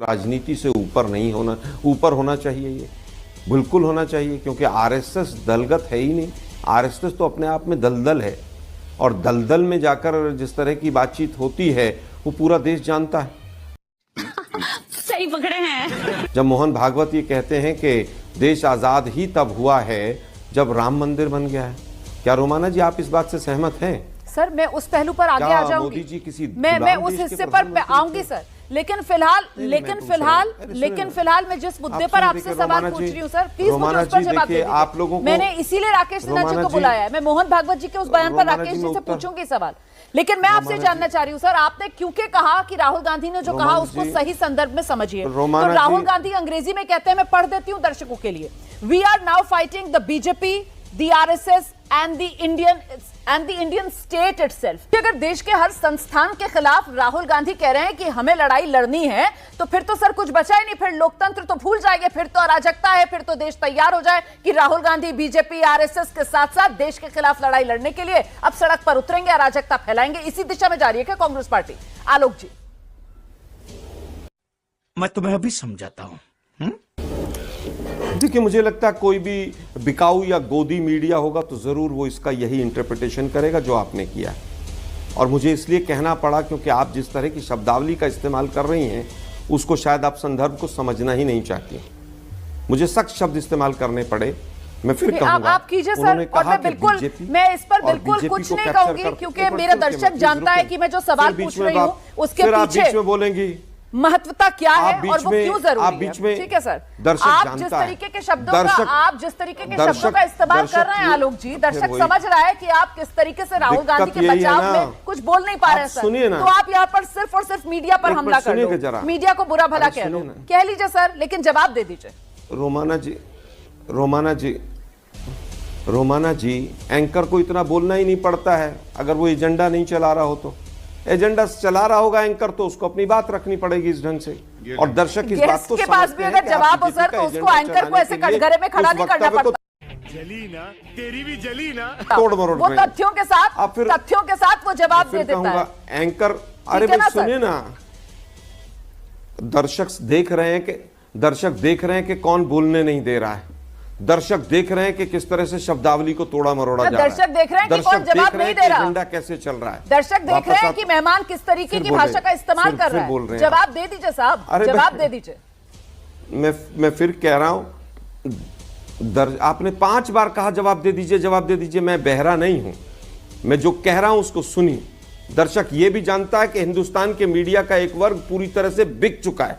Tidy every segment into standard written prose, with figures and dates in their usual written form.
राजनीति से ऊपर होना चाहिए, ये बिल्कुल होना चाहिए, क्योंकि आरएसएस दलगत है ही नहीं। आरएसएस तो अपने आप में दलदल है, और दलदल में जाकर जिस तरह की बातचीत होती है वो पूरा देश जानता है। सही पकड़े हैं। जब मोहन भागवत ये कहते हैं कि देश आजाद ही तब हुआ है जब राम मंदिर बन गया है, क्या रोमाना जी आप इस बात से सहमत हैं? सर मैं उस पहलू पर आगे आ जाऊंगी। मोदी जी किसी मैं उस हिस्से पर आऊंगी सर, लेकिन फिलहाल मैं जिस मुद्दे पर आपसे सवाल पूछ रही हूँ सर, प्लीज मुझे उस पर जवाब दीजिए। आप लोगों को मैंने इसीलिए राकेश सिन्हा जी को बुलाया है। मैं मोहन भागवत जी के उस बयान पर राकेश जी से पूछूंगी सवाल, लेकिन मैं आपसे जानना चाह रही हूँ सर, आपने क्योंकि कहा कि राहुल गांधी ने जो कहा उसको सही संदर्भ में समझिए। तो राहुल गांधी अंग्रेजी में कहते हैं, मैं पढ़ देती हूँ दर्शकों के लिए, we are now fighting the BJP, the RSS and the Indian state itself. अगर देश के हर संस्थान के खिलाफ राहुल गांधी कह रहे हैं कि हमें लड़ाई लड़नी है, तो फिर तो सर कुछ बचा ही नहीं, फिर लोकतंत्र तो भूल जाएंगे, फिर तो अराजकता है, फिर तो देश तैयार हो जाए कि राहुल गांधी बीजेपी आरएसएस के साथ साथ देश के खिलाफ लड़ाई लड़ने के लिए अब सड़क पर उतरेंगे, अराजकता फैलाएंगे। इसी दिशा में जा रही है क्या कांग्रेस पार्टी? आलोक जी। मैं तुम्हें अभी समझाता हूं। देखिए, मुझे लगता है कोई भी बिकाऊ या गोदी मीडिया होगा तो जरूर वो इसका यही इंटरप्रिटेशन करेगा जो आपने किया है। और मुझे इसलिए कहना पड़ा क्योंकि आप जिस तरह की शब्दावली का इस्तेमाल कर रही हैं उसको शायद आप संदर्भ को समझना ही नहीं चाहती। मुझे सख्त शब्द इस्तेमाल करने पड़े। मैं फिर कहूंगा, आप कीजिए सर, और मैं इस पर बिल्कुल कुछ नहीं कहूंगी, क्योंकि मेरा दर्शक जानता है कि मैं जो सवाल पूछ रही हूँ उसके पीछे बोलेंगी महत्वता क्या है और वो क्यों जरूरी है। ठीक है सर, आप जिस तरीके के शब्दों का इस्तेमाल कर रहे हैं आलोक जी, दर्शक समझ रहा है कि आप किस तरीके से राहुल गांधी के बचाव में कुछ बोल नहीं पा रहे हैं सर। तो आप यहाँ पर सिर्फ और सिर्फ मीडिया पर हमला कर लो, मीडिया को बुरा भला कह लीजिए सर, लेकिन जवाब दे दीजिए। रोमाना जी, एंकर को इतना बोलना ही नहीं पड़ता है। अगर वो एजेंडा नहीं चला रहा हो तो, एजेंडा चला रहा होगा एंकर तो उसको अपनी बात रखनी पड़ेगी इस ढंग से, और दर्शक इस बात को के पास भी अगर जवाब हो सर तो उसको एंकर को ऐसे कटघरे में खड़ा नहीं करना पड़ता। जली ना, तेरी भी जली ना। तोड़ मरोड़ वो तथ्यों के साथ वो जवाब दे देता है एंकर। अरे भाई सुनिए ना, दर्शक देख रहे हैं कि कौन बोलने नहीं दे रहा है। दर्शक देख रहे हैं कि किस तरह से शब्दावली को तोड़ा मरोड़ा जा रहा है। दर्शक देख रहे हैं कि कौन जवाब नहीं दे रहा, एजेंडा कैसे चल रहा है। दर्शक देख रहे हैं कि मेहमान किस तरीके की भाषा का इस्तेमाल कर रहा है। जवाब दे दीजिए साहब, जवाब दे दीजिए। मैं फिर कह रहा हूं, आपने 5 बार कहा जवाब दे दीजिए। मैं बहरा नहीं हूं, मैं जो कह रहा हूं उसको सुनिए। दर्शक ये भी जानता है कि हिंदुस्तान के मीडिया का एक वर्ग पूरी तरह से बिक चुका है।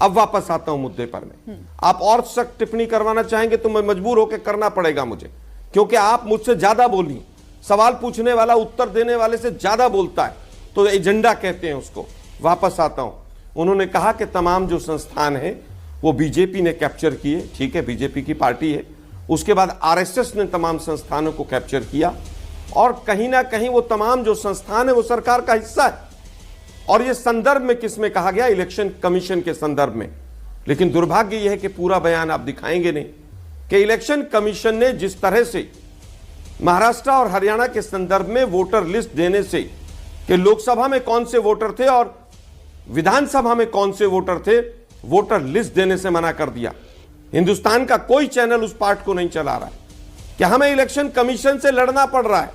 अब वापस आता हूं मुद्दे पर। मैं आप और सख्त टिप्पणी करवाना चाहेंगे तो मैं मजबूर होकर करना पड़ेगा मुझे, क्योंकि आप मुझसे ज्यादा बोली। सवाल पूछने वाला उत्तर देने वाले से ज्यादा बोलता है, तो एजेंडा कहते हैं उसको। वापस आता हूं। उन्होंने कहा कि तमाम जो संस्थान है वो बीजेपी ने कैप्चर किए। ठीक है, बीजेपी की पार्टी है। उसके बाद आरएसएस ने तमाम संस्थानों को कैप्चर किया, और कहीं ना कहीं वो तमाम जो संस्थान है वो सरकार का हिस्सा है। और ये संदर्भ में किस में कहा गया? इलेक्शन कमीशन के संदर्भ में। लेकिन दुर्भाग्य यह है कि पूरा बयान आप दिखाएंगे नहीं कि इलेक्शन कमीशन ने जिस तरह से महाराष्ट्र और हरियाणा के संदर्भ में वोटर लिस्ट देने से कि लोकसभा में कौन से वोटर थे और विधानसभा में कौन से वोटर थे, वोटर लिस्ट देने से मना कर दिया। हिंदुस्तान का कोई चैनल उस पार्ट को नहीं चला रहा है कि हमें इलेक्शन कमीशन से लड़ना पड़ रहा है।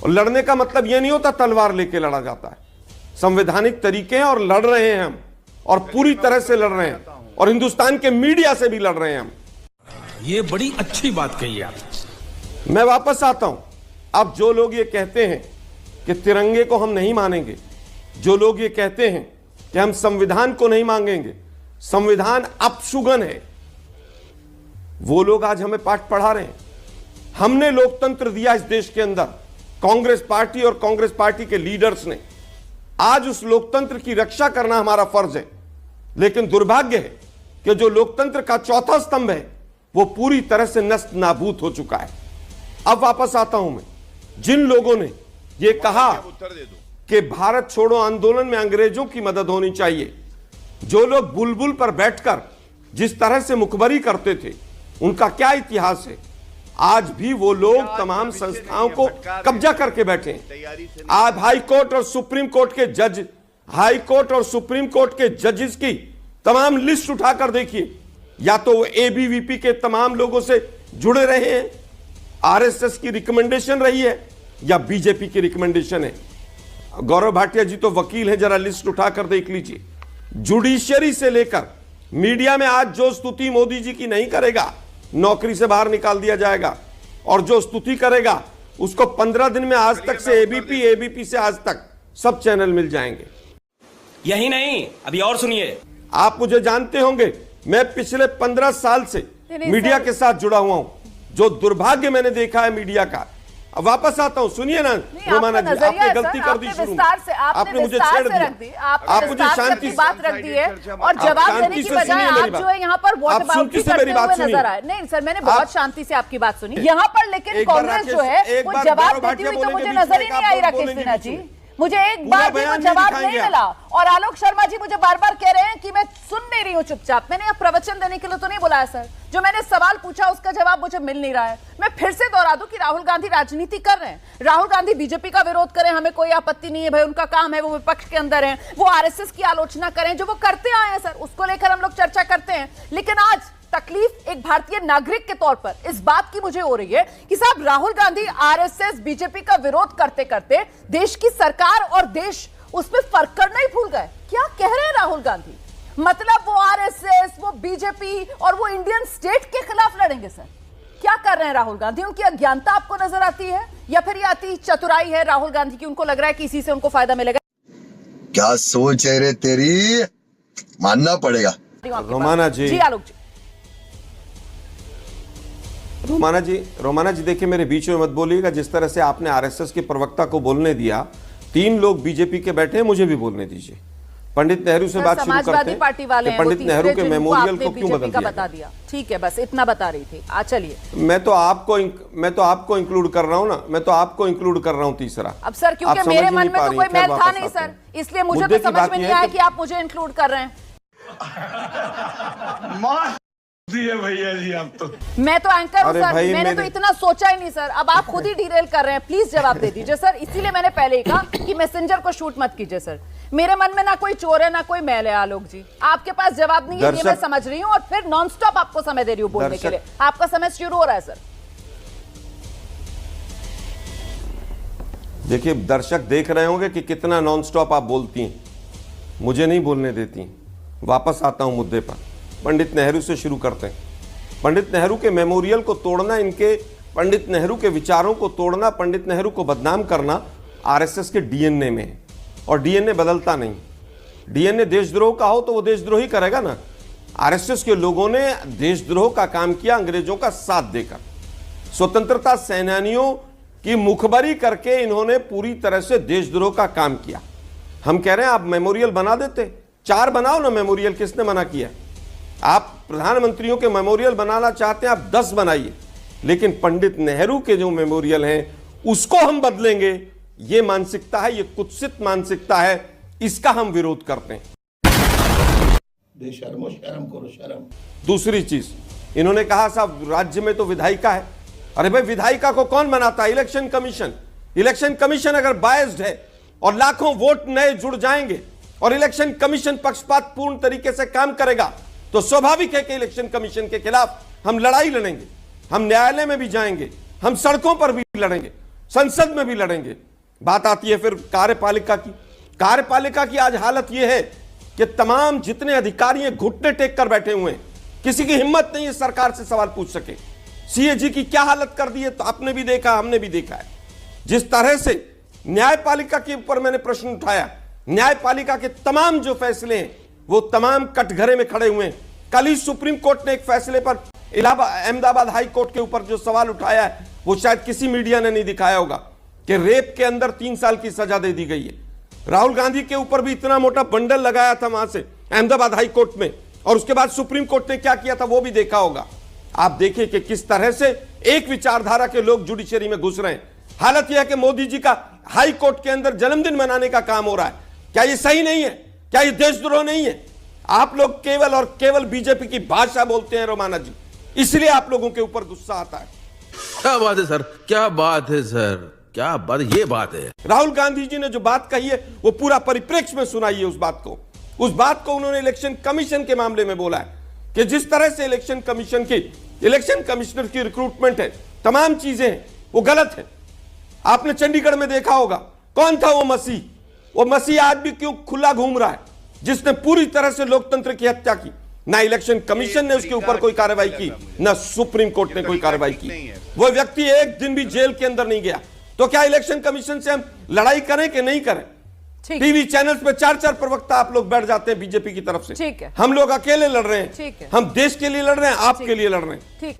और लड़ने का मतलब यह नहीं होता तलवार लेके लड़ा जाता है। संवैधानिक तरीके हैं और लड़ रहे हैं हम, और पूरी तरह से लड़ रहे हैं, और हिंदुस्तान के मीडिया से भी लड़ रहे हैं हम। ये बड़ी अच्छी बात कही आप। मैं वापस आता हूं। अब जो लोग ये कहते हैं कि तिरंगे को हम नहीं मानेंगे, जो लोग ये कहते हैं कि हम संविधान को नहीं मांगेंगे, संविधान अपशुगन है, वो लोग आज हमें पाठ पढ़ा रहे हैं। हमने लोकतंत्र दिया इस देश के अंदर, कांग्रेस पार्टी और कांग्रेस पार्टी के लीडर्स ने। आज उस लोकतंत्र की रक्षा करना हमारा फर्ज है। लेकिन दुर्भाग्य है कि जो लोकतंत्र का चौथा स्तंभ है वो पूरी तरह से नष्ट नाबूद हो चुका है। अब वापस आता हूं मैं। जिन लोगों ने ये कहा कि भारत छोड़ो आंदोलन में अंग्रेजों की मदद होनी चाहिए, जो लोग बुलबुल पर बैठकर जिस तरह से मुखबरी करते थे, उनका क्या इतिहास है? आज भी वो लोग तमाम संस्थाओं को कब्जा करके बैठे हैं। आज हाई कोर्ट और सुप्रीम कोर्ट के जज, हाई कोर्ट और सुप्रीम कोर्ट के जजेस की तमाम लिस्ट उठाकर देखिए, या तो वो एबीवीपी के तमाम लोगों से जुड़े रहे हैं, आरएसएस की रिकमेंडेशन रही है, या बीजेपी की रिकमेंडेशन है। गौरव भाटिया जी तो वकील हैं, जरा लिस्ट उठाकर देख लीजिए। जुडिशियरी से लेकर मीडिया में आज जो स्तुति मोदी जी की नहीं करेगा, नौकरी से बाहर निकाल दिया जाएगा, और जो स्तुति करेगा उसको 15 दिन में आज तक से एबीपी, एबीपी से आज तक सब चैनल मिल जाएंगे। यही नहीं, अभी और सुनिए। आप मुझे जानते होंगे, मैं पिछले 15 साल से मीडिया के साथ जुड़ा हुआ हूं। जो दुर्भाग्य मैंने देखा है मीडिया का, अब वापस आता हूं, सुनिए ना रोमाना जी, आपने गलती कर दी शुरू में, आपने मुझे छेड़ दिया, आप मुझे शांति से बात रख दी है और जवाब देने की बजाय आप जो है यहाँ पर वोट अबाउट करते हुए नजर आए। नहीं सर, मैंने बहुत शांति से आपकी बात सुनी यहाँ पर, लेकिन कांग्रेस जो है वो जवाब देती हुई तो मुझे नजर ही नहीं आई। राकेश सिन्हा जी, मुझे एक बार भी वो जवाब नहीं मिला, और आलोक शर्मा जी मुझे बार बार कह रहे हैं कि मैं सुन नहीं रही हूं चुपचाप। मैंने यह प्रवचन देने के लिए तो नहीं बुलाया सर, जो मैंने सवाल पूछा उसका जवाब मुझे मिल नहीं रहा है। मैं फिर से दोहरा दूं कि राहुल गांधी राजनीति कर रहे हैं, राहुल गांधी बीजेपी का विरोध करें, हमें कोई आपत्ति नहीं है भाई, उनका काम है, वो विपक्ष के अंदर है, वो आरएसएस की आलोचना करें, जो वो करते आए हैं सर, उसको लेकर हम लोग चर्चा करते हैं। लेकिन आज तकलीफ एक भारतीय नागरिक के तौर पर इस बात की मुझे हो रही है कि साहब राहुल गांधी आरएसएस बीजेपी का विरोध करते करते देश की सरकार और देश उसमें फर्क करना ही भूल गए। क्या कह रहे हैं राहुल गांधी? मतलब वो आरएसएस, वो बीजेपी और वो इंडियन स्टेट के खिलाफ लड़ेंगे सर? क्या कर रहे हैं राहुल गांधी? उनकी अज्ञानता आपको नजर आती है, या फिर ये आती चतुराई है राहुल गांधी की, उनको लग रहा है कि इसी से उनको फायदा मिलेगा? क्या सोच है रे तेरी, मानना पड़ेगा। रोमाना जी, आलोक जी, रोमाना जी देखिए, मेरे बीच में मत बोलिएगा। जिस तरह से आपने आरएसएस के प्रवक्ता को बोलने दिया, 3 लोग बीजेपी के बैठे हैं, मुझे भी बोलने दीजिए। पंडित नेहरू से बात शुरू करते हैं। पार्टी वाले हैं, पंडित नेहरू के मेमोरियल को क्यों बदल दिया? बता दिया, ठीक है, बस इतना बता रही थी। चलिए, मैं तो आपको इंक्लूड कर रहा हूं ना, मैं तो आपको इंक्लूड कर रहा हूं तीसरा। अब सर क्योंकि मेरे मन में तो कोई मैल था नहीं सर, इसलिए मुझे तो समझ में नहीं आया कि आप मुझे इंक्लूड कर रहे हैं। भैया जी आप तो, मैं तो एंकर हूं सर, मैंने तो इतना सोचा ही नहीं सर। अब आप खुद ही डिरेल कर रहे हैं, प्लीज जवाब दे दीजिए सर। इसीलिए मैंने पहले ही कहा कि मैसेंजर को शूट मत कीजिए सर। मेरे मन में ना कोई चोर है ना कोई मैल है आलोक जी, आपके पास जवाब नहीं है, ये मैं समझ रही हूँ, और फिर नॉनस्टॉप आपको समय दे रही हूँ बोलने के लिए। आपका समय शुरू हो रहा है सर। देखिए, दर्शक देख रहे होंगे कि कितना नॉनस्टॉप आप बोलती हैं, मुझे नहीं बोलने देती। वापस आता हूं मुद्दे पर। पंडित नेहरू से शुरू करते हैं। पंडित नेहरू के मेमोरियल को तोड़ना, इनके पंडित नेहरू के विचारों को तोड़ना, पंडित नेहरू को बदनाम करना आरएसएस के डीएनए में है, और डीएनए बदलता नहीं। डीएनए देशद्रोह का हो तो वो देशद्रोही करेगा ना। आरएसएस के लोगों ने देशद्रोह का काम किया अंग्रेजों का साथ देकर। स्वतंत्रता सेनानियों की मुखबरी करके इन्होंने पूरी तरह से देशद्रोह का काम किया। हम कह रहे हैं आप मेमोरियल बना देते, 4 बनाओ ना मेमोरियल, किसने मना किया? आप प्रधानमंत्रियों के मेमोरियल बनाना चाहते हैं, आप 10 बनाइए, लेकिन पंडित नेहरू के जो मेमोरियल हैं उसको हम बदलेंगे, ये मानसिकता है, ये कुत्सित मानसिकता है, इसका हम विरोध करते हैं। बेशर्मो शर्म करो शर्म। दूसरी चीज, इन्होंने कहा साहब राज्य में तो विधायिका है। अरे भाई, विधायिका को कौन बनाता है? Election commission. इलेक्शन कमीशन अगर बायस्ड है और लाखों वोट नए जुड़ जाएंगे और इलेक्शन कमीशन पक्षपातपूर्ण तरीके से काम करेगा, तो स्वाभाविक है कि इलेक्शन कमीशन के खिलाफ हम लड़ाई लड़ेंगे, हम न्यायालय में भी जाएंगे, हम सड़कों पर भी लड़ेंगे, संसद में भी लड़ेंगे। बात आती है फिर कार्यपालिका की। कार्यपालिका की आज हालत यह है कि तमाम जितने अधिकारी हैं घुटने टेक कर बैठे हुए हैं, किसी की हिम्मत नहीं है सरकार से सवाल पूछ सके। सीएजी की क्या हालत कर दी है, तो आपने भी देखा, हमने भी देखा है। जिस तरह से न्यायपालिका के ऊपर मैंने प्रश्न उठाया, न्यायपालिका के तमाम जो फैसले हैं वो तमाम कटघरे में खड़े हुए हैं। कल ही सुप्रीम कोर्ट ने एक फैसले पर अहमदाबाद हाई कोर्ट के ऊपर जो सवाल उठाया है, वो शायद किसी मीडिया ने नहीं दिखाया होगा, कि रेप के अंदर 3 साल की सजा दे दी गई है। राहुल गांधी के ऊपर भी इतना मोटा बंडल लगाया था वहां से अहमदाबाद हाई कोर्ट में, और उसके बाद सुप्रीम कोर्ट ने क्या किया था वो भी देखा होगा। आप देखिए कि किस तरह से एक विचारधारा के लोग जुडिशरी में घुस रहे हैं। हालत यह है कि मोदी जी का हाई कोर्ट के अंदर जन्मदिन मनाने का काम हो रहा है। क्या ये सही नहीं है? क्या ये देशद्रोह नहीं है? आप लोग केवल और केवल बीजेपी की भाषा बोलते हैं रोमाना जी, इसलिए आप लोगों के ऊपर गुस्सा आता है। क्या बात है सर, क्या बात है सर, क्या बात, ये बात है। राहुल गांधी जी ने जो बात कही है वो पूरा परिप्रेक्ष्य में सुनाइए उस बात को। उस बात को उन्होंने इलेक्शन कमीशन के मामले में बोला है कि जिस तरह से इलेक्शन कमिश्नर की रिक्रूटमेंट है, तमाम चीजें हैं, वो गलत है। आपने चंडीगढ़ में देखा होगा, कौन था वो मसीह आज भी क्यों खुला घूम रहा है, जिसने पूरी तरह से लोकतंत्र की हत्या की। ना इलेक्शन कमीशन ने उसके ऊपर कोई कार्रवाई की, ना सुप्रीम कोर्ट ने कोई कार्रवाई की। वो व्यक्ति एक दिन भी जेल के अंदर नहीं गया। तो क्या इलेक्शन कमीशन से हम लड़ाई करें कि नहीं करें? टीवी चैनल्स पे 4-4 प्रवक्ता आप लोग बैठ जाते हैं बीजेपी की तरफ से। ठीक है, हम लोग अकेले लड़ रहे हैं। ठीक है, हम देश के लिए लड़ रहे हैं, आपके लिए लड़ रहे हैं। ठीक है।